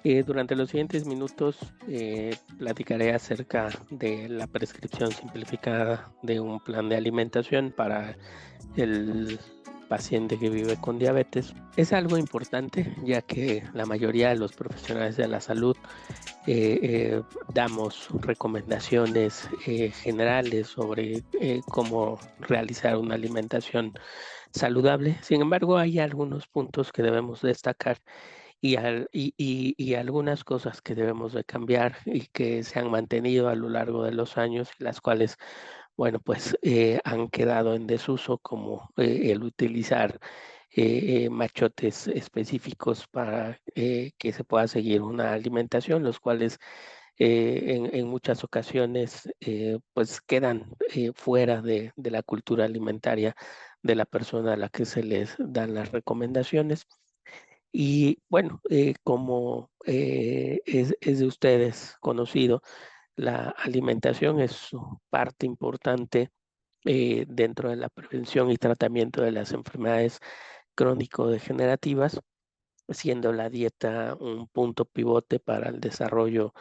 Durante los siguientes minutos platicaré acerca de la prescripción simplificada de un plan de alimentación para el paciente que vive con diabetes. Es algo importante ya que la mayoría de los profesionales de la salud damos recomendaciones generales sobre cómo realizar una alimentación saludable. Sin embargo, hay algunos puntos que debemos destacar y algunas cosas que debemos de cambiar y que se han mantenido a lo largo de los años y las cuales, bueno, pues han quedado en desuso, como el utilizar machotes específicos para que se pueda seguir una alimentación, los cuales en muchas ocasiones pues quedan fuera de la cultura alimentaria de la persona a la que se les dan las recomendaciones. Y bueno, como es de ustedes conocido, la alimentación es parte importante dentro de la prevención y tratamiento de las enfermedades crónico-degenerativas, siendo la dieta un punto pivote para el desarrollo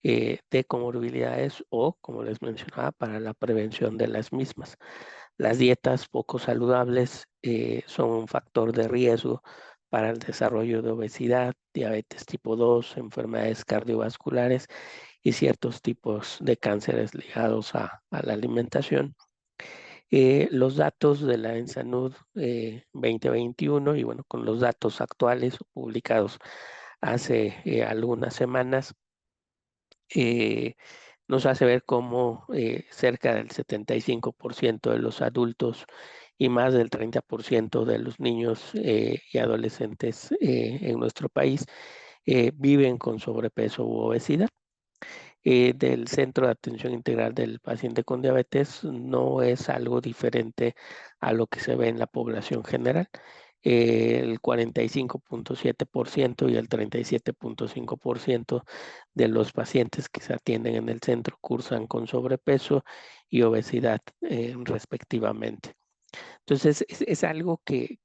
de comorbilidades o, como les mencionaba, para la prevención de las mismas. Las dietas poco saludables son un factor de riesgo para el desarrollo de obesidad, diabetes tipo 2, enfermedades cardiovasculares y ciertos tipos de cánceres ligados a la alimentación. Los datos de la ENSANUD 2021 y bueno, con los datos actuales publicados hace algunas semanas, eh, nos hace ver cómo cerca del 75% de los adultos y más del 30% de los niños y adolescentes en nuestro país viven con sobrepeso u obesidad. Del Centro de Atención Integral del Paciente con Diabetes no es algo diferente a lo que se ve en la población general. El 45,7% y el 37,5% de los pacientes que se atienden en el centro cursan con sobrepeso y obesidad respectivamente. Entonces, es algo que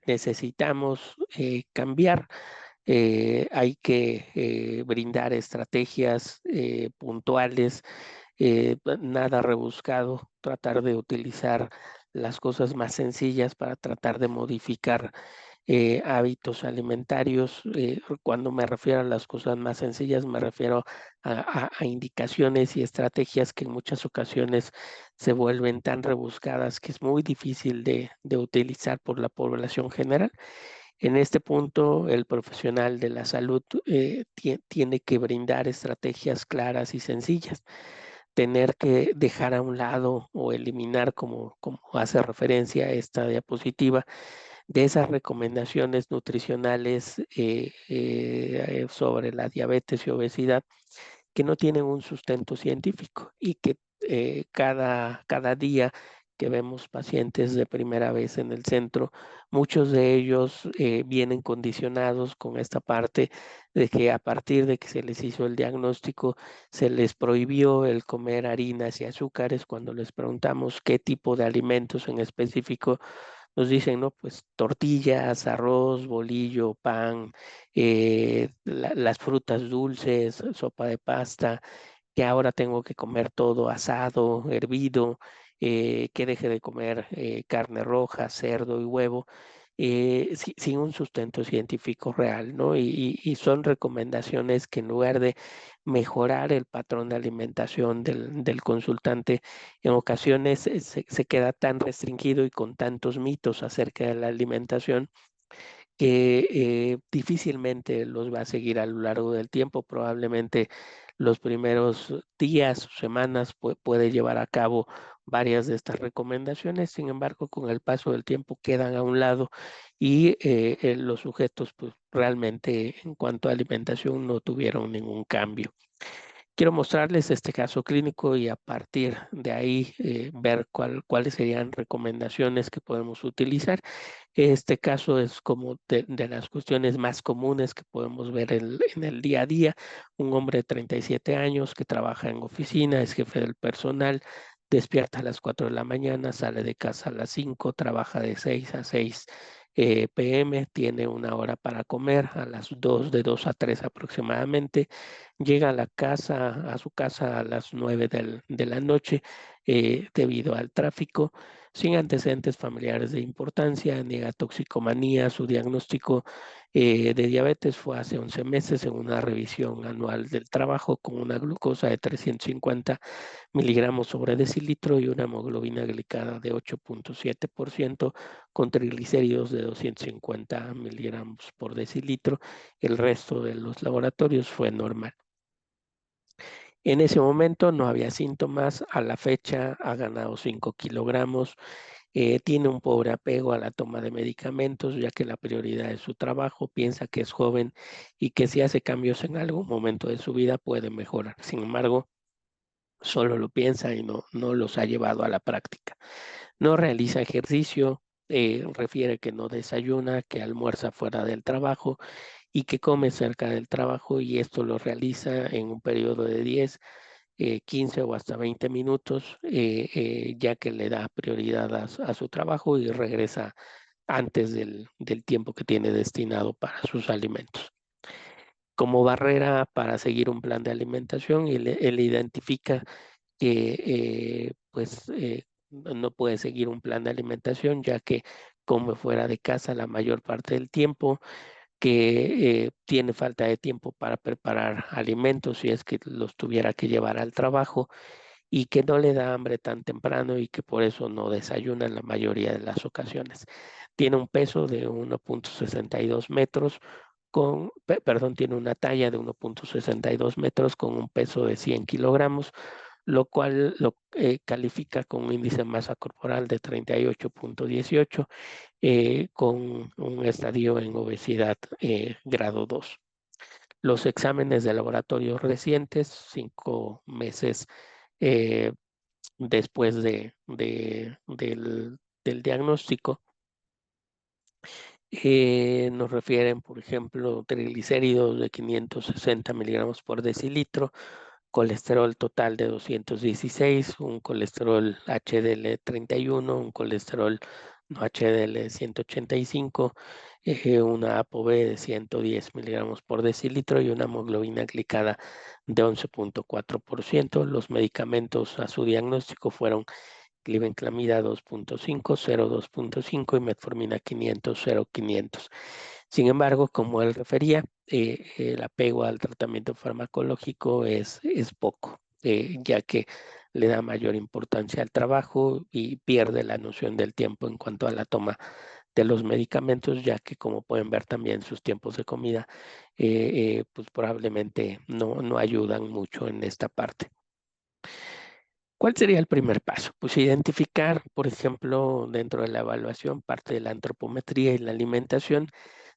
necesitamos cambiar. Hay que brindar estrategias puntuales, nada rebuscado, tratar de utilizar las cosas más sencillas para tratar de modificar hábitos alimentarios. Cuando me refiero a las cosas más sencillas, me refiero a indicaciones y estrategias que en muchas ocasiones se vuelven tan rebuscadas que es muy difícil de utilizar por la población general. En este punto, el profesional de la salud tiene que brindar estrategias claras y sencillas, tener que dejar a un lado o eliminar, como hace referencia a esta diapositiva, de esas recomendaciones nutricionales sobre la diabetes y obesidad que no tienen un sustento científico y que cada día que vemos pacientes de primera vez en el centro, muchos de ellos vienen condicionados con esta parte de que a partir de que se les hizo el diagnóstico, se les prohibió el comer harinas y azúcares. Cuando les preguntamos qué tipo de alimentos en específico, nos dicen, ¿no? Pues tortillas, arroz, bolillo, pan, las frutas dulces, sopa de pasta, que ahora tengo que comer todo asado, hervido, que deje de comer carne roja, cerdo y huevo, sin un sustento científico real, ¿no? Y son recomendaciones que en lugar de mejorar el patrón de alimentación del consultante, en ocasiones se queda tan restringido y con tantos mitos acerca de la alimentación que difícilmente los va a seguir a lo largo del tiempo. Probablemente los primeros días o semanas puede llevar a cabo varias de estas recomendaciones. Sin embargo, con el paso del tiempo quedan a un lado y los sujetos pues realmente en cuanto a alimentación no tuvieron ningún cambio. Quiero mostrarles este caso clínico y a partir de ahí ver cuáles serían recomendaciones que podemos utilizar. Este caso es como de las cuestiones más comunes que podemos ver en el día a día. Un hombre de 37 años que trabaja en oficina, es jefe del personal, despierta a las 4 de la mañana, sale de casa a las 5, trabaja de 6 a 6 p.m., tiene una hora para comer a las 2, de 2 a 3 aproximadamente, llega a su casa a las 9 de la noche debido al tráfico, sin antecedentes familiares de importancia, niega toxicomanía, su diagnóstico de diabetes fue hace 11 meses en una revisión anual del trabajo con una glucosa de 350 miligramos sobre decilitro y una hemoglobina glicada de 8.7% con triglicéridos de 250 miligramos por decilitro. El resto de los laboratorios fue normal. En ese momento no había síntomas. A la fecha ha ganado 5 kilogramos. Tiene un pobre apego a la toma de medicamentos, ya que la prioridad es su trabajo. Piensa que es joven y que si hace cambios en algún momento de su vida puede mejorar. Sin embargo, solo lo piensa y no los ha llevado a la práctica. No realiza ejercicio, refiere que no desayuna, que almuerza fuera del trabajo y que come cerca del trabajo, y esto lo realiza en un periodo de 10, 15 o hasta 20 minutos, ya que le da prioridad a su trabajo y regresa antes del tiempo que tiene destinado para sus alimentos. Como barrera para seguir un plan de alimentación, él identifica que no puede seguir un plan de alimentación, ya que come fuera de casa la mayor parte del tiempo, que tiene falta de tiempo para preparar alimentos si es que los tuviera que llevar al trabajo, y que no le da hambre tan temprano y que por eso no desayuna en la mayoría de las ocasiones. Tiene un peso de 1.62 metros tiene una talla de 1.62 metros con un peso de 100 kilogramos, lo cual lo califica con un índice de masa corporal de 38.18, con un estadio en obesidad grado 2. Los exámenes de laboratorio recientes, 5 meses eh, después del diagnóstico, nos refieren, por ejemplo, triglicéridos de 560 miligramos por decilitro, colesterol total de 216, un colesterol HDL 31, un colesterol no HDL 185, una ApoB de 110 miligramos por decilitro y una hemoglobina glicada de 11.4%. Los medicamentos a su diagnóstico fueron glibenclamida 2.5, 0.2.5 y metformina 500, 0.500. Sin embargo, como él refería, el apego al tratamiento farmacológico es poco, ya que le da mayor importancia al trabajo y pierde la noción del tiempo en cuanto a la toma de los medicamentos, ya que como pueden ver también sus tiempos de comida, pues probablemente no ayudan mucho en esta parte. ¿Cuál sería el primer paso? Pues identificar, por ejemplo, dentro de la evaluación, parte de la antropometría y la alimentación.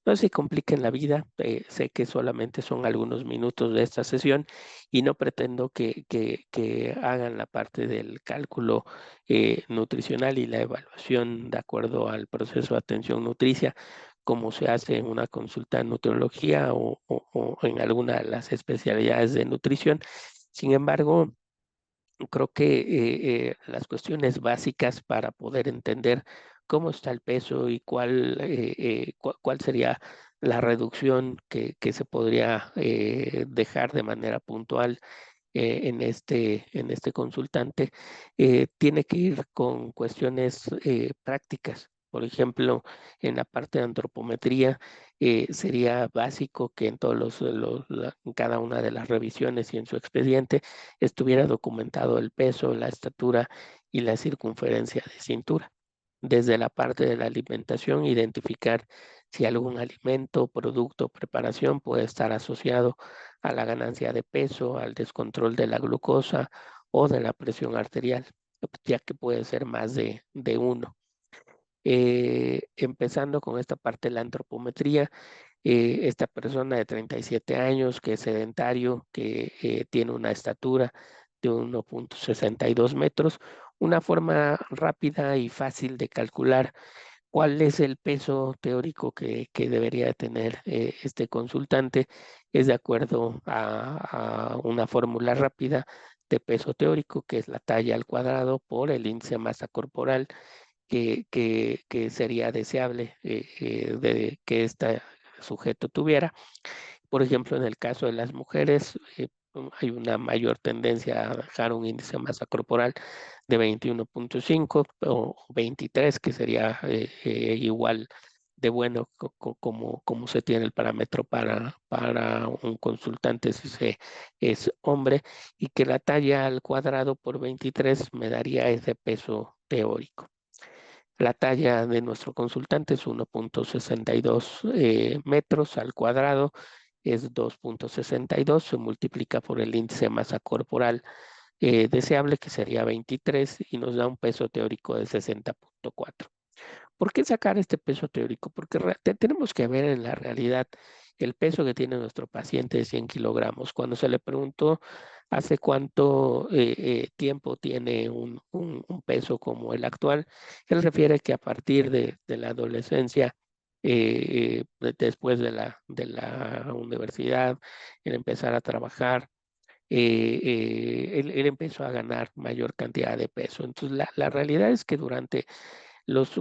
No se compliquen la vida, sé que solamente son algunos minutos de esta sesión y no pretendo que hagan la parte del cálculo nutricional y la evaluación de acuerdo al proceso de atención nutricia, como se hace en una consulta de nutriología o en alguna de las especialidades de nutrición. Sin embargo, creo que las cuestiones básicas para poder entender cómo está el peso y cuál sería la reducción que se podría dejar de manera puntual en este consultante, tiene que ir con cuestiones prácticas. Por ejemplo, en la parte de antropometría, sería básico que en en cada una de las revisiones y en su expediente estuviera documentado el peso, la estatura y la circunferencia de cintura. Desde la parte de la alimentación, identificar si algún alimento, producto o preparación puede estar asociado a la ganancia de peso, al descontrol de la glucosa o de la presión arterial, ya que puede ser más de uno. Empezando con esta parte de la antropometría, esta persona de 37 años que es sedentario, que tiene una estatura de 1.62 metros, una forma rápida y fácil de calcular cuál es el peso teórico que debería tener este consultante es de acuerdo a una fórmula rápida de peso teórico, que es la talla al cuadrado por el índice de masa corporal que sería deseable de que este sujeto tuviera. Por ejemplo, en el caso de las mujeres, hay una mayor tendencia a dejar un índice de masa corporal de 21.5 o 23, que sería igual de bueno como se tiene el parámetro para un consultante si se es hombre, y que la talla al cuadrado por 23 me daría ese peso teórico. La talla de nuestro consultante es 1.62 metros al cuadrado, es 2.62, se multiplica por el índice de masa corporal deseable, que sería 23, y nos da un peso teórico de 60.4. ¿Por qué sacar este peso teórico? Porque tenemos que ver en la realidad el peso que tiene nuestro paciente de 100 kilogramos. Cuando se le preguntó hace cuánto tiempo tiene un peso como el actual, él refiere que a partir de la adolescencia, después de la universidad, el empezar a trabajar, él empezó a ganar mayor cantidad de peso. Entonces, la realidad es que durante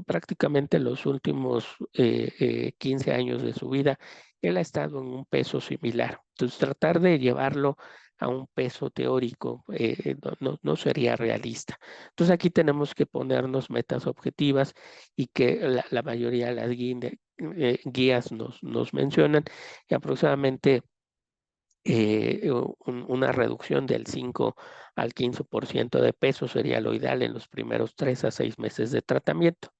prácticamente los últimos 15 años de su vida, él ha estado en un peso similar. Entonces, tratar de llevarlo a un peso teórico no sería realista. Entonces, aquí tenemos que ponernos metas objetivas y que la mayoría de las guías nos mencionan que aproximadamente una reducción del 5 al 15% de peso sería lo ideal en los primeros 3 a 6 meses de tratamiento.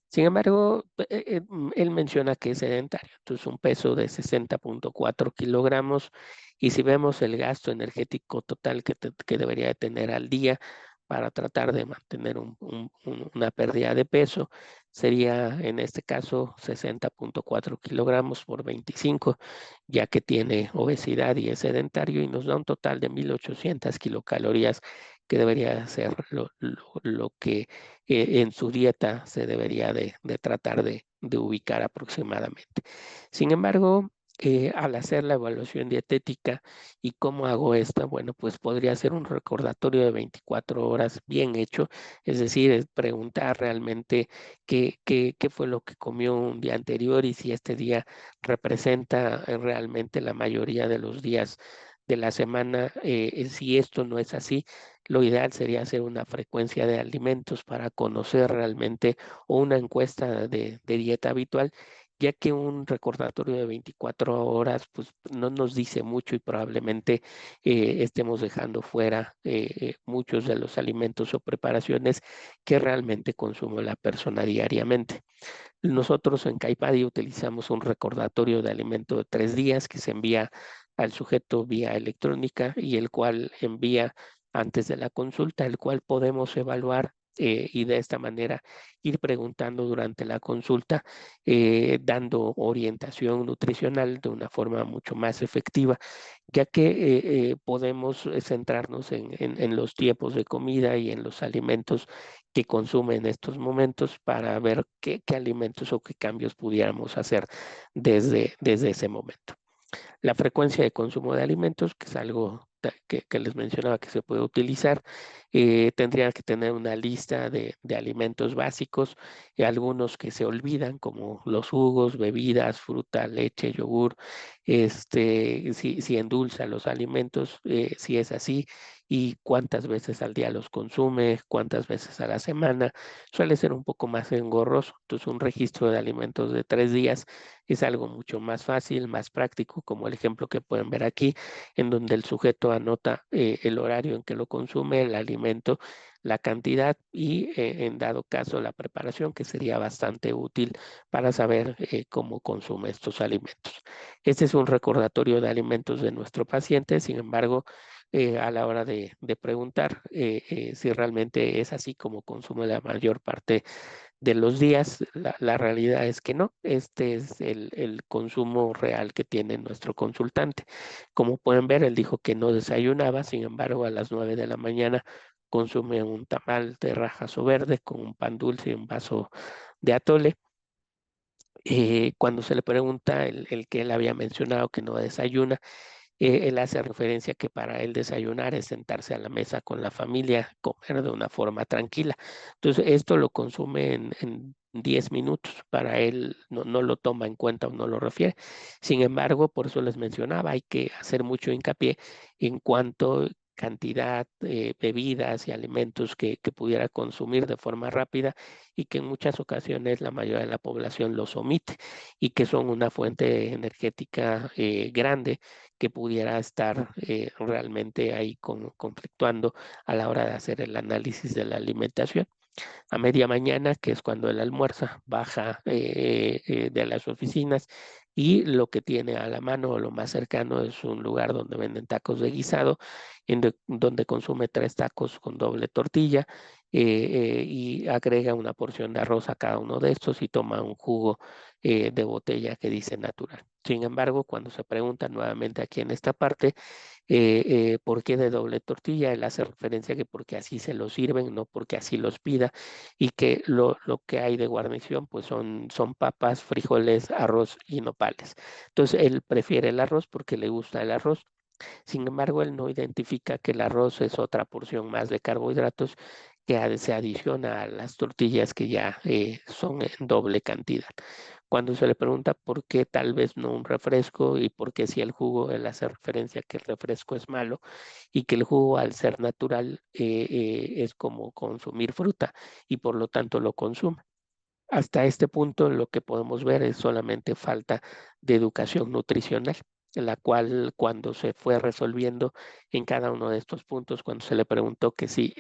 Sin embargo, él menciona que es sedentario, entonces un peso de 60.4 kilogramos, y si vemos el gasto energético total que debería de tener al día para tratar de mantener una pérdida de peso, sería en este caso 60.4 kilogramos por 25, ya que tiene obesidad y es sedentario, y nos da un total de 1.800 kilocalorías, que debería ser lo que en su dieta se debería de tratar de ubicar aproximadamente. Sin embargo, al hacer la evaluación dietética, ¿y cómo hago esta? Bueno, pues podría ser un recordatorio de 24 horas bien hecho, es decir, preguntar realmente qué fue lo que comió un día anterior, y si este día representa realmente la mayoría de los días de la semana. Si esto no es así, lo ideal sería hacer una frecuencia de alimentos para conocer realmente, o una encuesta de dieta habitual, ya que un recordatorio de 24 horas pues no nos dice mucho, y probablemente estemos dejando fuera muchos de los alimentos o preparaciones que realmente consume la persona diariamente. Nosotros en Caipadi utilizamos un recordatorio de alimento de 3 días, que se envía al sujeto vía electrónica, y el cual envía antes de la consulta, el cual podemos evaluar, y de esta manera ir preguntando durante la consulta, dando orientación nutricional de una forma mucho más efectiva, ya que podemos centrarnos en los tiempos de comida y en los alimentos que consume en estos momentos, para ver qué alimentos o qué cambios pudiéramos hacer desde ese momento. La frecuencia de consumo de alimentos, que es algo que les mencionaba que se puede utilizar, tendría que tener una lista de alimentos básicos, y algunos que se olvidan, como los jugos, bebidas, fruta, leche, yogur, si endulza los alimentos, si es así, y cuántas veces al día los consume, cuántas veces a la semana. Suele ser un poco más engorroso, entonces un registro de alimentos de 3 días es algo mucho más fácil, más práctico, como el ejemplo que pueden ver aquí, en donde el sujeto anota el horario en que lo consume, el alimento, la cantidad, y en dado caso la preparación, que sería bastante útil para saber cómo consume estos alimentos. Este es un recordatorio de alimentos de nuestro paciente. Sin embargo, a la hora de preguntar si realmente es así como consume la mayor parte de los días, la realidad es que no. Este es el consumo real que tiene nuestro consultante. Como pueden ver, él dijo que no desayunaba. Sin embargo, a las 9 de la mañana consume un tamal de rajazo verde con un pan dulce y un vaso de atole. Cuando se le pregunta el que él había mencionado que no desayuna, Él hace referencia que para él desayunar es sentarse a la mesa con la familia, comer de una forma tranquila. Entonces, esto lo consume en 10 minutos. Para él no lo toma en cuenta o no lo refiere. Sin embargo, por eso les mencionaba, hay que hacer mucho hincapié en cuanto cantidad, bebidas y alimentos que pudiera consumir de forma rápida y que en muchas ocasiones la mayoría de la población los omite y que son una fuente energética grande que pudiera estar realmente ahí conflictuando a la hora de hacer el análisis de la alimentación. A media mañana, que es cuando él almuerza, baja de las oficinas y lo que tiene a la mano o lo más cercano es un lugar donde venden tacos de guisado, donde consume 3 tacos con doble tortilla y agrega una porción de arroz a cada uno de estos y toma un jugo de botella que dice natural. Sin embargo, cuando se pregunta nuevamente aquí en esta parte, ¿por qué de doble tortilla? Él hace referencia que porque así se los sirven, no porque así los pida, y que lo que hay de guarnición pues son papas, frijoles, arroz y nopales. Entonces él prefiere el arroz porque le gusta el arroz. Sin embargo, él no identifica que el arroz es otra porción más de carbohidratos que se adiciona a las tortillas que ya son en doble cantidad. Cuando se le pregunta por qué tal vez no un refresco y por qué si el jugo, él hace referencia que el refresco es malo y que el jugo al ser natural es como consumir fruta y por lo tanto lo consume. Hasta este punto lo que podemos ver es solamente falta de educación nutricional, la cual cuando se fue resolviendo en cada uno de estos puntos, cuando se le preguntó que si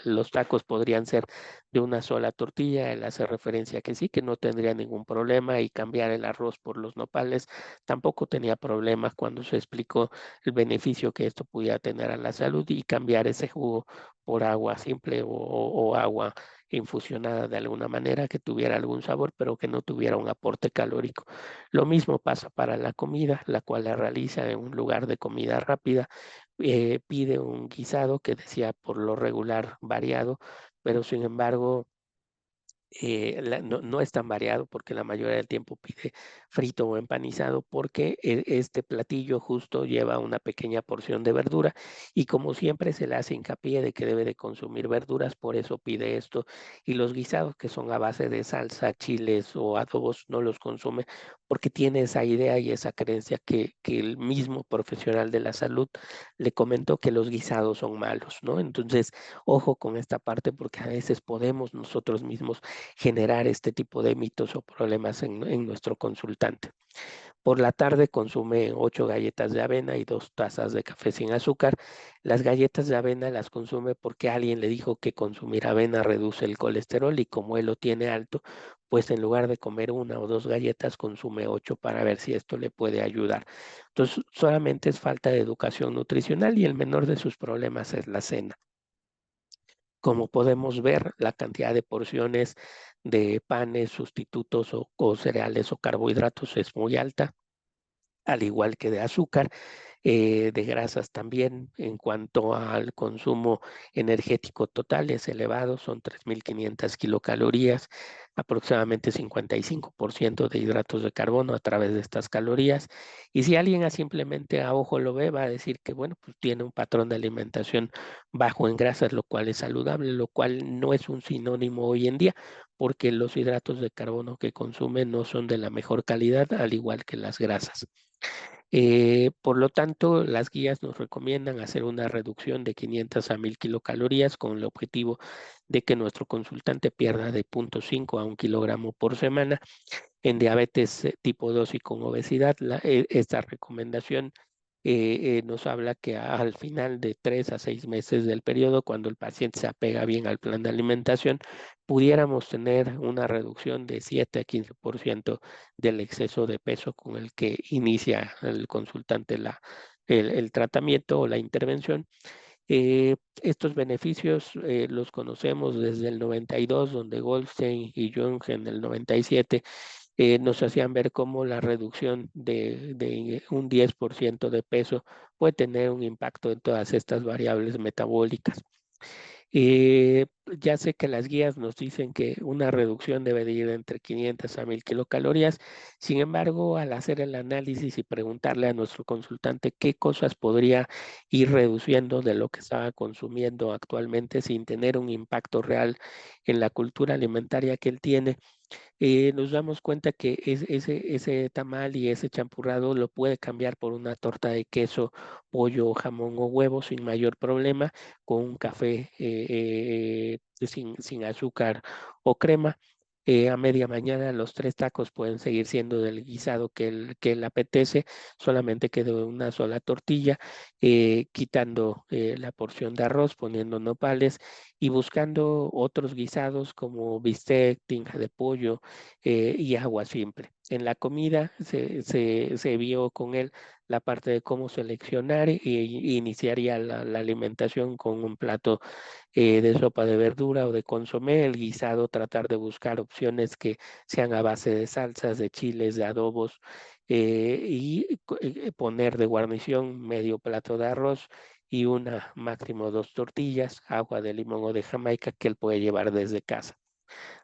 los tacos podrían ser de una sola tortilla, él hace referencia que sí, que no tendría ningún problema y cambiar el arroz por los nopales tampoco tenía problema cuando se explicó el beneficio que esto pudiera tener a la salud y cambiar ese jugo por agua simple o agua infusionada de alguna manera que tuviera algún sabor, pero que no tuviera un aporte calórico. Lo mismo pasa para la comida, la cual la realiza en un lugar de comida rápida, pide un guisado que decía por lo regular variado, pero sin embargo no es tan variado porque la mayoría del tiempo pide frito o empanizado porque este platillo justo lleva una pequeña porción de verdura y como siempre se le hace hincapié de que debe de consumir verduras, por eso pide esto y los guisados que son a base de salsa, chiles o adobos no los consume porque tiene esa idea y esa creencia que el mismo profesional de la salud le comentó que los guisados son malos, ¿no? Entonces, ojo con esta parte porque a veces podemos nosotros mismos generar este tipo de mitos o problemas en nuestro consultante. Por la tarde consume 8 galletas de avena y 2 tazas de café sin azúcar. Las galletas de avena las consume porque alguien le dijo que consumir avena reduce el colesterol y como él lo tiene alto, pues en lugar de comer 1 o 2 galletas, consume 8 para ver si esto le puede ayudar. Entonces, solamente es falta de educación nutricional y el menor de sus problemas es la cena. Como podemos ver, la cantidad de porciones de panes, sustitutos o cereales o carbohidratos es muy alta, al igual que de azúcar, de grasas también. En cuanto al consumo energético total es elevado, son 3.500 kilocalorías, aproximadamente 55% de hidratos de carbono a través de estas calorías. Y si alguien simplemente a ojo lo ve, va a decir que, bueno, pues tiene un patrón de alimentación bajo en grasas, lo cual es saludable, lo cual no es un sinónimo hoy en día, porque los hidratos de carbono que consume no son de la mejor calidad, al igual que las grasas. Por lo tanto, las guías nos recomiendan hacer una reducción de 500 a 1.000 kilocalorías con el objetivo de que nuestro consultante pierda de 0.5 a 1 kilogramo por semana. En diabetes tipo 2 y con obesidad, esta recomendación nos habla que al final de 3 a 6 meses del periodo, cuando el paciente se apega bien al plan de alimentación, pudiéramos tener una reducción de 7 a 15% del exceso de peso con el que inicia el consultante el tratamiento o la intervención. Estos beneficios los conocemos desde el 92, donde Goldstein y Jung en el 97 nos hacían ver cómo la reducción de un 10% de peso puede tener un impacto en todas estas variables metabólicas. Ya sé que las guías nos dicen que una reducción debe de ir entre 500 a 1000 kilocalorías. Sin embargo, al hacer el análisis y preguntarle a nuestro consultante qué cosas podría ir reduciendo de lo que estaba consumiendo actualmente sin tener un impacto real en la cultura alimentaria que él tiene, nos damos cuenta que ese tamal y ese champurrado lo puede cambiar por una torta de queso, pollo, jamón o huevo sin mayor problema, con un café sin azúcar o crema. A media mañana los 3 tacos pueden seguir siendo del guisado que él apetece, solamente que de una sola tortilla, quitando la porción de arroz, poniendo nopales y buscando otros guisados como bistec, tinja de pollo, y agua simple. En la comida se vio con él la parte de cómo seleccionar y iniciaría la alimentación con un plato de sopa de verdura o de consomé, el guisado, tratar de buscar opciones que sean a base de salsas, de chiles, de adobos, poner de guarnición medio plato de arroz y una máximo 2 tortillas, agua de limón o de Jamaica que él puede llevar desde casa.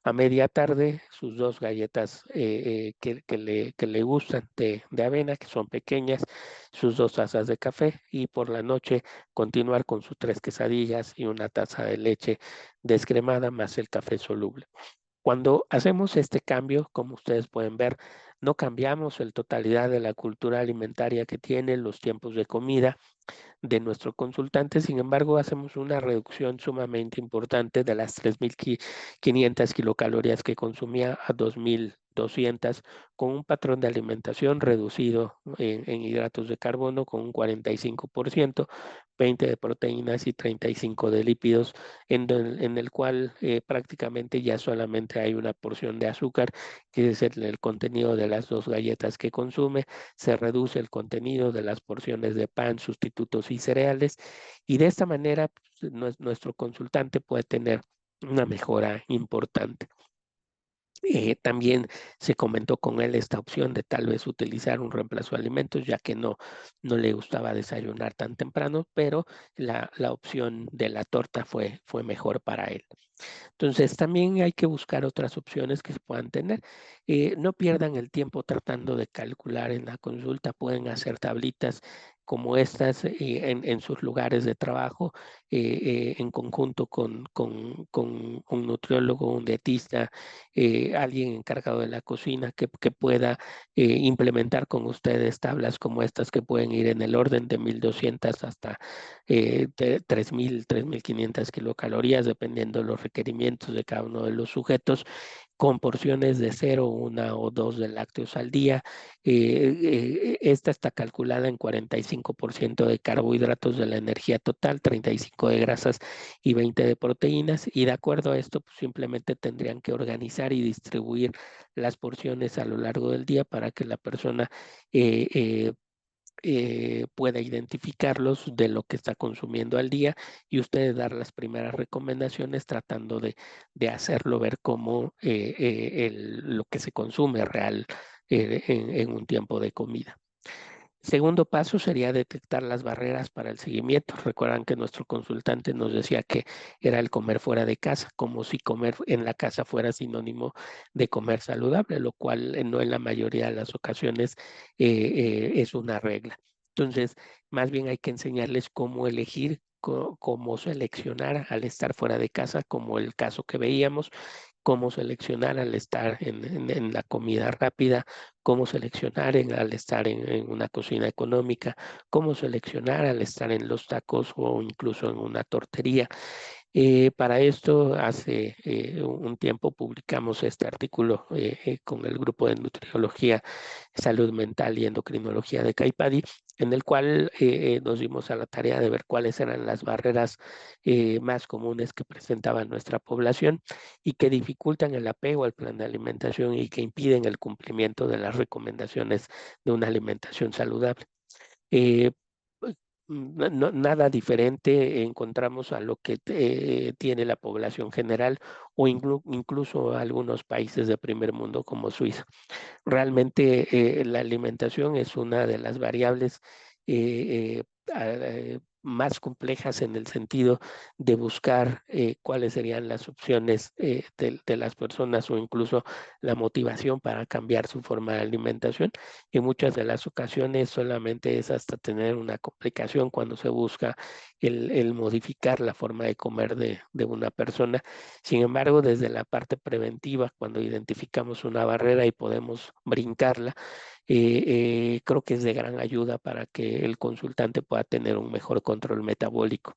A media tarde, sus 2 galletas que le gustan de avena, que son pequeñas, sus 2 tazas de café y por la noche continuar con sus 3 quesadillas y una taza de leche descremada más el café soluble. Cuando hacemos este cambio, como ustedes pueden ver, no cambiamos el totalidad de la cultura alimentaria que tiene, los tiempos de comida, de nuestro consultante. Sin embargo, hacemos una reducción sumamente importante de las 3.500 kilocalorías que consumía a 2.200 con un patrón de alimentación reducido en hidratos de carbono con un 45%, 20 de proteínas y 35 de lípidos, en el cual prácticamente ya solamente hay una porción de azúcar, que es el contenido de las 2 galletas que consume. Se reduce el contenido de las porciones de pan, sustitutos y cereales, y de esta manera pues, nuestro consultante puede tener una mejora importante. También se comentó con él esta opción de tal vez utilizar un reemplazo de alimentos, ya que no le gustaba desayunar tan temprano, pero la opción de la torta fue mejor para él. Entonces, también hay que buscar otras opciones que se puedan tener. No pierdan el tiempo tratando de calcular en la consulta. Pueden hacer tablitas como estas en sus lugares de trabajo, en conjunto con un nutriólogo, un dietista, alguien encargado de la cocina que pueda implementar con ustedes tablas como estas que pueden ir en el orden de 1.200 hasta 3.000, 3.500 kilocalorías, dependiendo de los requerimientos de cada uno de los sujetos, con porciones de 0, 1 o 2 de lácteos al día. Esta está calculada en 45% de carbohidratos de la energía total, 35 de grasas y 20 de proteínas. Y de acuerdo a esto, pues simplemente tendrían que organizar y distribuir las porciones a lo largo del día para que la persona eh, eh, pueda identificarlos de lo que está consumiendo al día y ustedes dar las primeras recomendaciones tratando de hacerlo ver como lo que se consume real en un tiempo de comida. Segundo paso sería detectar las barreras para el seguimiento. Recuerdan que nuestro consultante nos decía que era el comer fuera de casa, como si comer en la casa fuera sinónimo de comer saludable, lo cual no en la mayoría de las ocasiones es una regla. Entonces, más bien hay que enseñarles cómo elegir, cómo seleccionar al estar fuera de casa, como el caso que veíamos, cómo seleccionar al estar en la comida rápida, cómo seleccionar al estar en una cocina económica, cómo seleccionar al estar en los tacos o incluso en una tortería. Para esto, hace un tiempo publicamos este artículo con el grupo de nutriología, salud mental y endocrinología de CAIPADI, en el cual nos dimos a la tarea de ver cuáles eran las barreras más comunes que presentaba nuestra población y que dificultan el apego al plan de alimentación y que impiden el cumplimiento de las recomendaciones de una alimentación saludable. Eh, Nada diferente encontramos a lo que tiene la población general o incluso algunos países de primer mundo como Suiza. Realmente la alimentación es una de las variables eh, más complejas en el sentido de buscar cuáles serían las opciones de las personas o incluso la motivación para cambiar su forma de alimentación. En muchas de las ocasiones solamente es hasta tener una complicación cuando se busca el modificar la forma de comer de una persona. Sin embargo, desde la parte preventiva, cuando identificamos una barrera y podemos brincarla, creo que es de gran ayuda para que el consultante pueda tener un mejor control metabólico.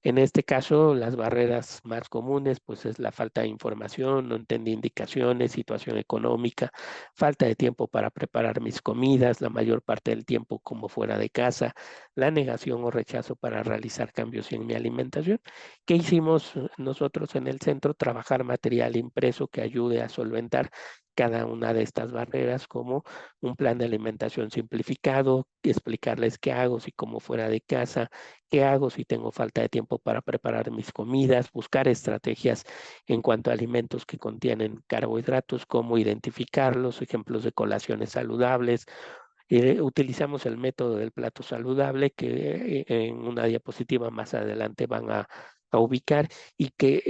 En este caso, las barreras más comunes, pues es la falta de información, no entender indicaciones, situación económica, falta de tiempo para preparar mis comidas, la mayor parte del tiempo como fuera de casa, la negación o rechazo para realizar cambios en mi alimentación. ¿Qué hicimos nosotros en el centro? Trabajar material impreso que ayude a solventar cada una de estas barreras, como un plan de alimentación simplificado, explicarles qué hago si como fuera de casa, qué hago si tengo falta de tiempo para preparar mis comidas, buscar estrategias en cuanto a alimentos que contienen carbohidratos, cómo identificarlos, ejemplos de colaciones saludables. Utilizamos el método del plato saludable que en una diapositiva más adelante van a ubicar y que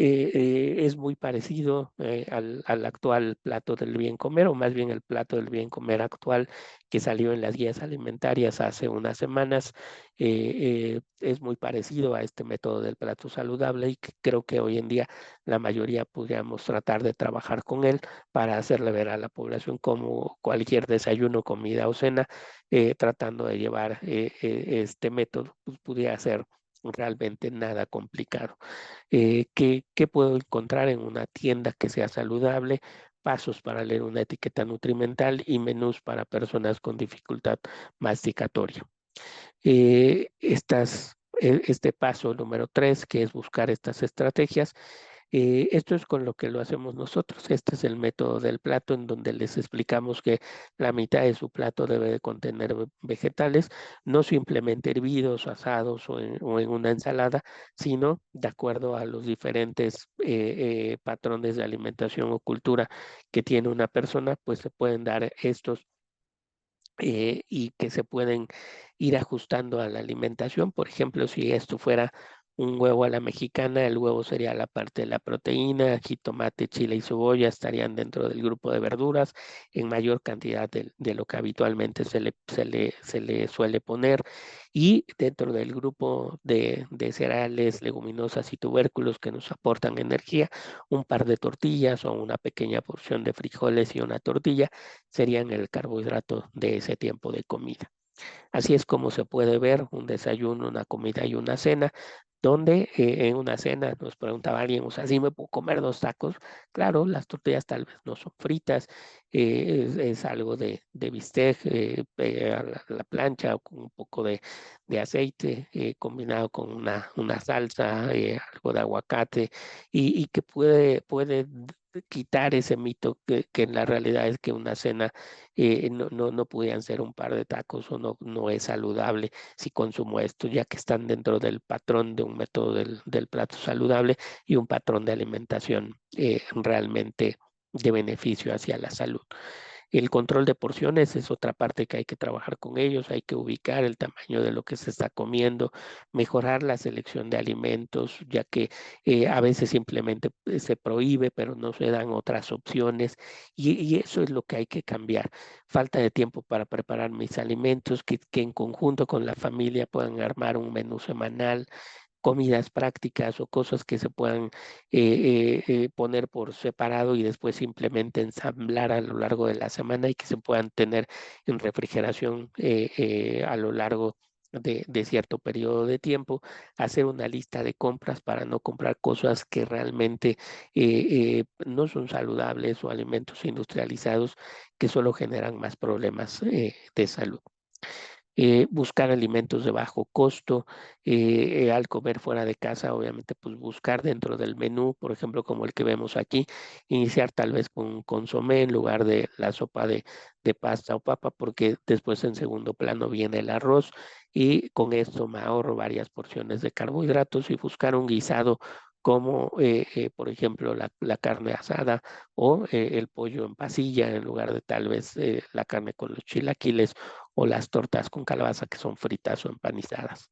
es muy parecido al actual plato del bien comer, o más bien el plato del bien comer actual que salió en las guías alimentarias hace unas semanas. Es muy parecido a este método del plato saludable y que creo que hoy en día la mayoría podríamos tratar de trabajar con él para hacerle ver a la población como cualquier desayuno, comida o cena, tratando de llevar este método, pues pudiera ser realmente nada complicado. ¿Qué puedo encontrar en una tienda que sea saludable? Pasos para leer una etiqueta nutrimental y menús para personas con dificultad masticatoria. Este paso número 3, que es buscar estas estrategias, esto es con lo que lo hacemos nosotros. Este es el método del plato, en donde les explicamos que la mitad de su plato debe de contener vegetales, no simplemente hervidos, asados o en una ensalada, sino de acuerdo a los diferentes patrones de alimentación o cultura que tiene una persona, pues se pueden dar estos y que se pueden ir ajustando a la alimentación. Por ejemplo, si esto fuera un huevo a la mexicana, el huevo sería la parte de la proteína, jitomate, chile y cebolla estarían dentro del grupo de verduras en mayor cantidad de lo que habitualmente se le suele poner. Y dentro del grupo de cereales, leguminosas y tubérculos que nos aportan energía, un par de tortillas o una pequeña porción de frijoles y una tortilla serían el carbohidrato de ese tiempo de comida. Así es como se puede ver un desayuno, una comida y una cena, donde en una cena nos preguntaba alguien, o sea, ¿sí me puedo comer 2 tacos? Claro, las tortillas tal vez no son fritas, es algo de bistec a la plancha o con un poco de aceite combinado con una salsa, algo de aguacate y que puede quitar ese mito que en la realidad es que una cena no pudieran ser un par de tacos o no es saludable si consumo esto, ya que están dentro del patrón de un método del plato saludable y un patrón de alimentación realmente de beneficio hacia la salud. El control de porciones es otra parte que hay que trabajar con ellos, hay que ubicar el tamaño de lo que se está comiendo, mejorar la selección de alimentos, ya que a veces simplemente se prohíbe, pero no se dan otras opciones y eso es lo que hay que cambiar. Falta de tiempo para preparar mis alimentos, que en conjunto con la familia puedan armar un menú semanal, comidas prácticas o cosas que se puedan poner por separado y después simplemente ensamblar a lo largo de la semana y que se puedan tener en refrigeración a lo largo de cierto periodo de tiempo, hacer una lista de compras para no comprar cosas que realmente no son saludables o alimentos industrializados que solo generan más problemas de salud. Buscar alimentos de bajo costo, al comer fuera de casa, obviamente, pues buscar dentro del menú, por ejemplo, como el que vemos aquí, iniciar tal vez con un consomé en lugar de la sopa de pasta o papa, porque después en segundo plano viene el arroz y con esto me ahorro varias porciones de carbohidratos y buscar un guisado como, por ejemplo, la carne asada o el pollo en pasilla en lugar de tal vez la carne con los chilaquiles o las tortas con calabaza que son fritas o empanizadas.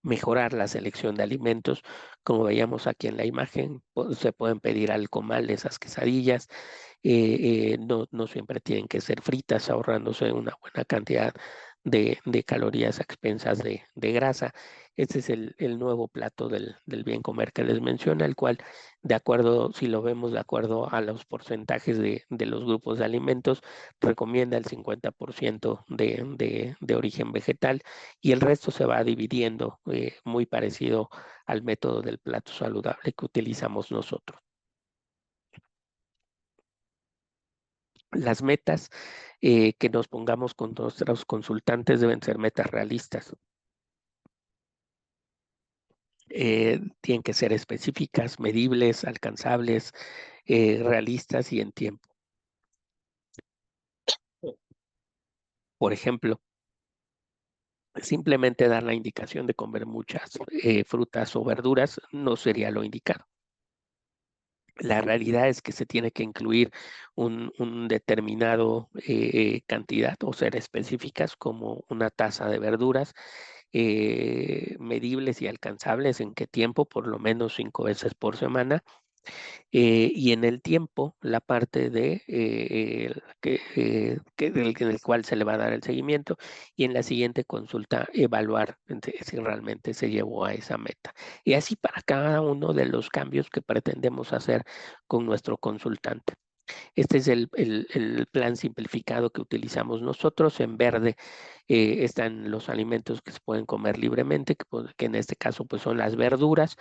mejorar la selección de alimentos. Como veíamos aquí en la imagen, se pueden pedir al comal esas quesadillas. No siempre tienen que ser fritas, ahorrándose una buena cantidad de calorías a expensas de grasa. Este es el nuevo plato del bien comer que les menciona, el cual, de acuerdo, si lo vemos de acuerdo a los porcentajes de los grupos de alimentos, recomienda el 50% de origen vegetal y el resto se va dividiendo muy parecido al método del plato saludable que utilizamos nosotros. Las metas que nos pongamos con nuestros consultantes deben ser metas realistas. Tienen que ser específicas, medibles, alcanzables, realistas y en tiempo. Por ejemplo, simplemente dar la indicación de comer muchas frutas o verduras no sería lo indicado. La realidad es que se tiene que incluir un determinado cantidad o ser específicas como una taza de verduras medibles y alcanzables en qué tiempo, por lo menos 5 veces por semana, y en el tiempo la parte de en el cual se le va a dar el seguimiento y en la siguiente consulta evaluar si realmente se llevó a esa meta. Y así para cada uno de los cambios que pretendemos hacer con nuestro consultante. Este es el plan simplificado que utilizamos nosotros. En verde están los alimentos que se pueden comer libremente, que en este caso pues son las verduras,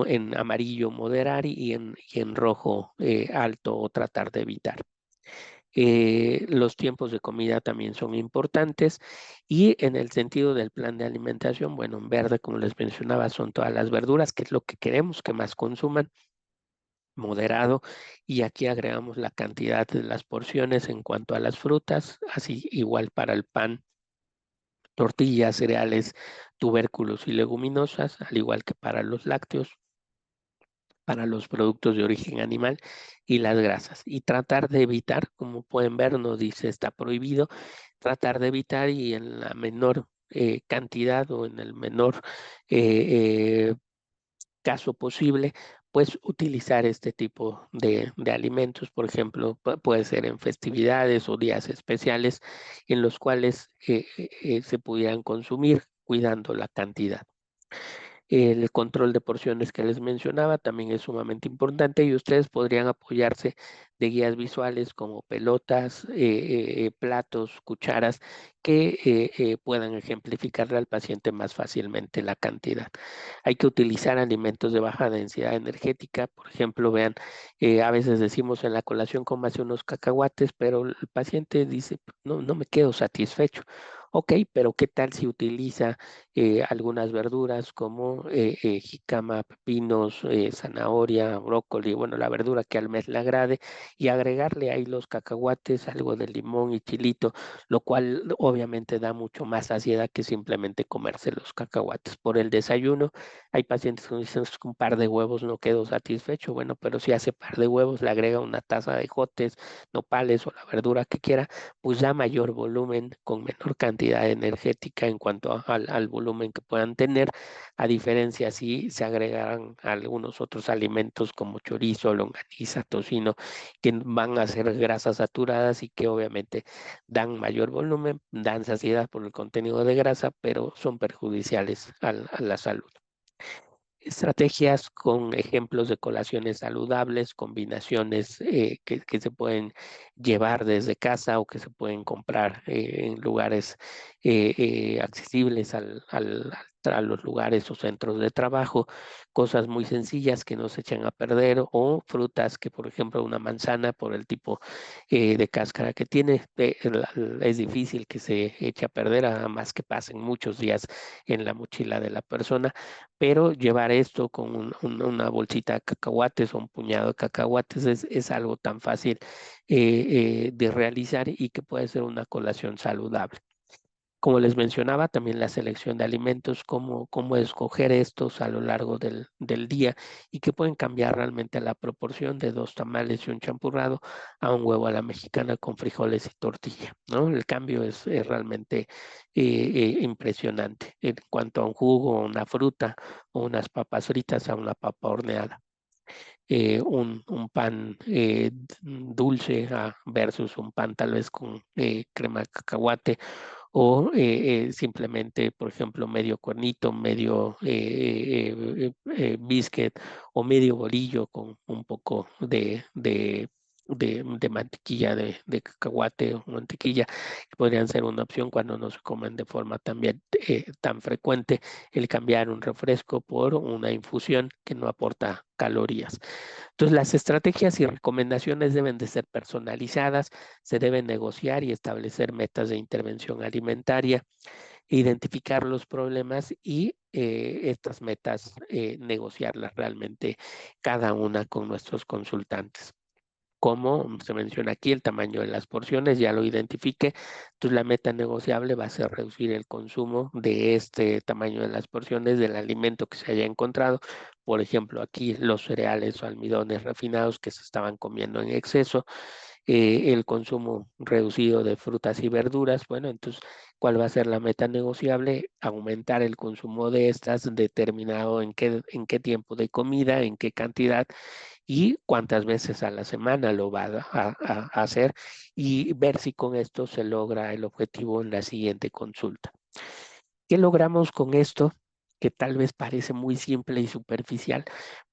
en amarillo moderar y en rojo alto o tratar de evitar. Los tiempos de comida también son importantes y en el sentido del plan de alimentación, bueno, en verde, como les mencionaba, son todas las verduras, que es lo que queremos que más consuman, moderado, y aquí agregamos la cantidad de las porciones en cuanto a las frutas, así igual para el pan, tortillas, cereales, tubérculos y leguminosas, al igual que para los lácteos, para los productos de origen animal y las grasas. Y tratar de evitar, como pueden ver, nos dice está prohibido, tratar de evitar y en la menor cantidad o en el menor caso posible, pues utilizar este tipo de alimentos, por ejemplo, puede ser en festividades o días especiales en los cuales se pudieran consumir cuidando la cantidad. El control de porciones que les mencionaba también es sumamente importante y ustedes podrían apoyarse de guías visuales como pelotas, platos, cucharas que puedan ejemplificarle al paciente más fácilmente la cantidad. Hay que utilizar alimentos de baja densidad energética, por ejemplo, vean, a veces decimos en la colación cómase unos cacahuates, pero el paciente dice, no, no me quedo satisfecho. Ok, pero ¿qué tal si utiliza algunas verduras como jícama, pepinos, zanahoria, brócoli, bueno, la verdura que al mes le agrade, y agregarle ahí los cacahuates, algo de limón y chilito, lo cual obviamente da mucho más saciedad que simplemente comerse los cacahuates. Por el desayuno, hay pacientes que dicen "Es que un par de huevos no quedo satisfecho", bueno, pero si hace par de huevos, le agrega una taza de jotes, nopales o la verdura que quiera, pues da mayor volumen con menor cantidad energética en cuanto al volumen que puedan tener, a diferencia si se agregaran algunos otros alimentos como chorizo, longaniza, tocino, que van a ser grasas saturadas y que obviamente dan mayor volumen, dan saciedad por el contenido de grasa, pero son perjudiciales a la salud. Estrategias con ejemplos de colaciones saludables, combinaciones que se pueden llevar desde casa o que se pueden comprar en lugares accesibles a los lugares o centros de trabajo, cosas muy sencillas que no se echan a perder o frutas que, por ejemplo, una manzana por el tipo de cáscara que tiene, es difícil que se eche a perder, a más que pasen muchos días en la mochila de la persona, pero llevar esto con una bolsita de cacahuates o un puñado de cacahuates es algo tan fácil de realizar y que puede ser una colación saludable. Como les mencionaba, también la selección de alimentos, cómo escoger estos a lo largo del día y que pueden cambiar realmente la proporción de 2 tamales y un champurrado a un huevo a la mexicana con frijoles y tortilla, ¿no? El cambio es realmente impresionante en cuanto a un jugo, una fruta o unas papas fritas a una papa horneada. Un pan dulce versus un pan tal vez con crema de cacahuate o simplemente, por ejemplo, medio cuernito, medio biscuit o medio bolillo con un poco de mantequilla de cacahuate o mantequilla, que podrían ser una opción cuando no se comen de forma también tan frecuente, el cambiar un refresco por una infusión que no aporta calorías. Entonces, las estrategias y recomendaciones deben de ser personalizadas, se deben negociar y establecer metas de intervención alimentaria, identificar los problemas y estas metas negociarlas realmente cada una con nuestros consultantes. Como se menciona aquí, el tamaño de las porciones, ya lo identifique. Entonces, la meta negociable va a ser reducir el consumo de este tamaño de las porciones del alimento que se haya encontrado. Por ejemplo, aquí los cereales o almidones refinados que se estaban comiendo en exceso, el consumo reducido de frutas y verduras. Bueno, entonces, ¿cuál va a ser la meta negociable? Aumentar el consumo de estas determinado en qué tiempo de comida, en qué cantidad y cuántas veces a la semana lo va a hacer y ver si con esto se logra el objetivo en la siguiente consulta. ¿Qué logramos con esto? Que tal vez parece muy simple y superficial,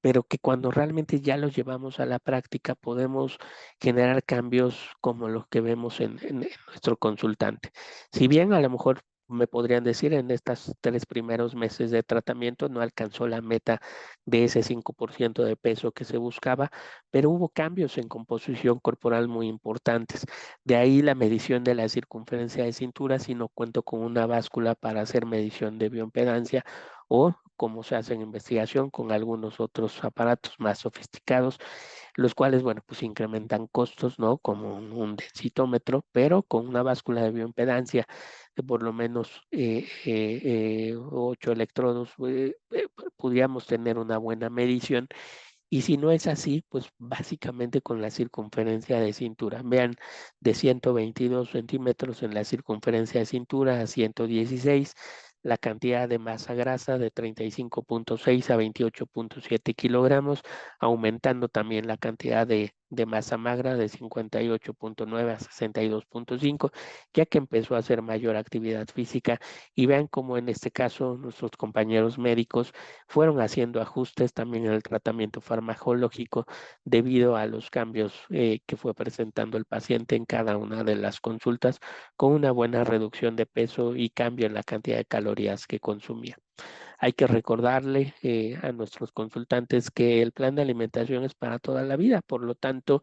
pero que cuando realmente ya los llevamos a la práctica podemos generar cambios como los que vemos en nuestro consultante. Si bien a lo mejor me podrían decir en estos 3 primeros meses de tratamiento no alcanzó la meta de ese 5% de peso que se buscaba, pero hubo cambios en composición corporal muy importantes. De ahí la medición de la circunferencia de cintura si no cuento con una báscula para hacer medición de bioimpedancia o como se hace en investigación con algunos otros aparatos más sofisticados, los cuales, bueno, pues incrementan costos, ¿no? Como un densitómetro, pero con una báscula de bioimpedancia de por lo menos 8 electrodos, pudiéramos tener una buena medición y si no es así, pues básicamente con la circunferencia de cintura. Vean, de 122 centímetros en la circunferencia de cintura a 116, la cantidad de masa grasa de 35,6 a 28,7 kilogramos, aumentando también la cantidad de masa magra de 58,9 a 62,5, ya que empezó a hacer mayor actividad física. Y vean cómo en este caso nuestros compañeros médicos fueron haciendo ajustes también en el tratamiento farmacológico debido a los cambios que fue presentando el paciente en cada una de las consultas con una buena reducción de peso y cambio en la cantidad de calorías que consumía. Hay que recordarle a nuestros consultantes que el plan de alimentación es para toda la vida, por lo tanto,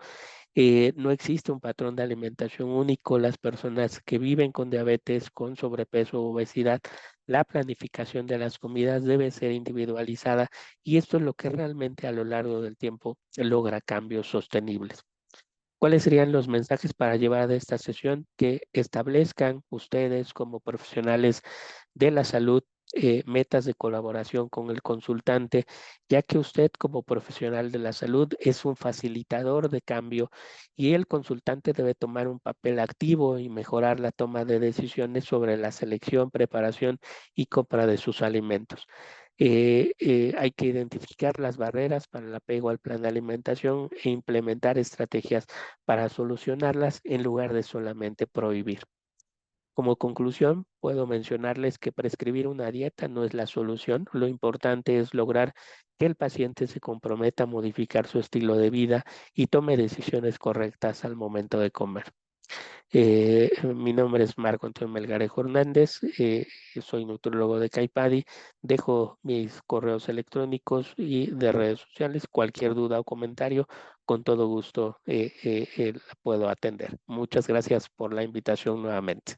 no existe un patrón de alimentación único. Las personas que viven con diabetes, con sobrepeso o obesidad, la planificación de las comidas debe ser individualizada y esto es lo que realmente a lo largo del tiempo logra cambios sostenibles. ¿Cuáles serían los mensajes para llevar de esta sesión? Que establezcan ustedes como profesionales de la salud metas de colaboración con el consultante, ya que usted como profesional de la salud es un facilitador de cambio y el consultante debe tomar un papel activo y mejorar la toma de decisiones sobre la selección, preparación y compra de sus alimentos. Hay que identificar las barreras para el apego al plan de alimentación e implementar estrategias para solucionarlas en lugar de solamente prohibir. Como conclusión, puedo mencionarles que prescribir una dieta no es la solución. Lo importante es lograr que el paciente se comprometa a modificar su estilo de vida y tome decisiones correctas al momento de comer. Mi nombre es Marco Antonio Melgarejo Hernández, soy nutrólogo de Caipadi. Dejo mis correos electrónicos y de redes sociales. Cualquier duda o comentario, con todo gusto la puedo atender. Muchas gracias por la invitación nuevamente.